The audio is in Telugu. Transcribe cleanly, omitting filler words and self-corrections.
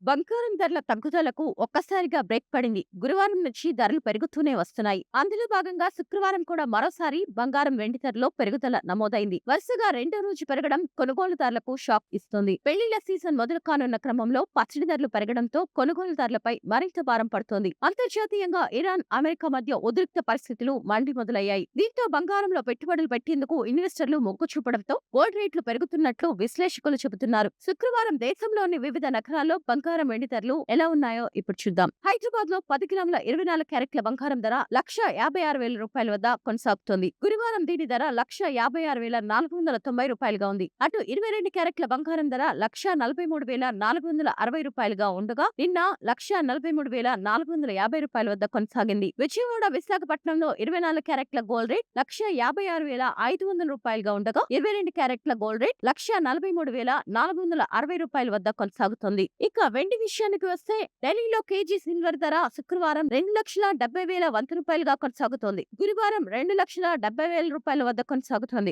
బంగారం ధరల తగ్గుదలకు ఒక్కసారిగా బ్రేక్ పడింది. గురువారం నుంచి ధరలు పెరుగుతూనే వస్తున్నాయి. అందులో భాగంగా శుక్రవారం కూడా మరోసారి బంగారం వెండి ధరలో పెరుగుదల నమోదైంది. వరుసగా రెండో రోజు పెరగడం కొనుగోలుదారులకు షాక్ ఇస్తోంది. పెళ్లిళ్ల సీజన్ మొదలు కానున్న క్రమంలో పచ్చడి ధరలు పెరగడంతో కొనుగోలుదారులపై మరింత భారం పడుతోంది. అంతర్జాతీయంగా ఇరాన్, అమెరికా మధ్య ఉద్రిక్త పరిస్థితులు మండి మొదలయ్యాయి. దీంతో బంగారంలో పెట్టుబడులు పెట్టేందుకు ఇన్వెస్టర్లు మొగ్గు చూపడంతో గోల్డ్ రేట్లు పెరుగుతున్నట్లు విశ్లేషకులు చెబుతున్నారు. శుక్రవారం దేశంలోని వివిధ నగరాల్లో బంగారం వెండి ధరలు ఎలా ఉన్నాయో ఇప్పుడు చూద్దాం. హైదరాబాద్ లో 10 గ్రాముల 24 క్యారెట్ల బంగారం ధర ₹1,56,000 వద్ద కొనసాగుతోంది. గురువారం దీని ధర ₹1,56,490 ఉంది. అటు 22 క్యారెట్ల బంగారం ధర ₹1,43,460 ఉండగా నిన్న ₹1,43,450 వద్ద కొనసాగింది. విజయవాడ, విశాఖపట్నంలో 24 క్యారెట్ల గోల్డ్ రేట్ ₹1,56,500 ఉండగా 22 క్యారెట్ల గోల్డ్ రేట్ ₹1,43,460 వద్ద కొనసాగుతోంది. ఇక వెండి విషయానికి వస్తే ఢిల్లీలో కేజీ సిల్వర్ ధర శుక్రవారం ₹2,70,100 కొనసాగుతోంది. గురువారం ₹2,70,000 వద్ద కొనసాగుతోంది.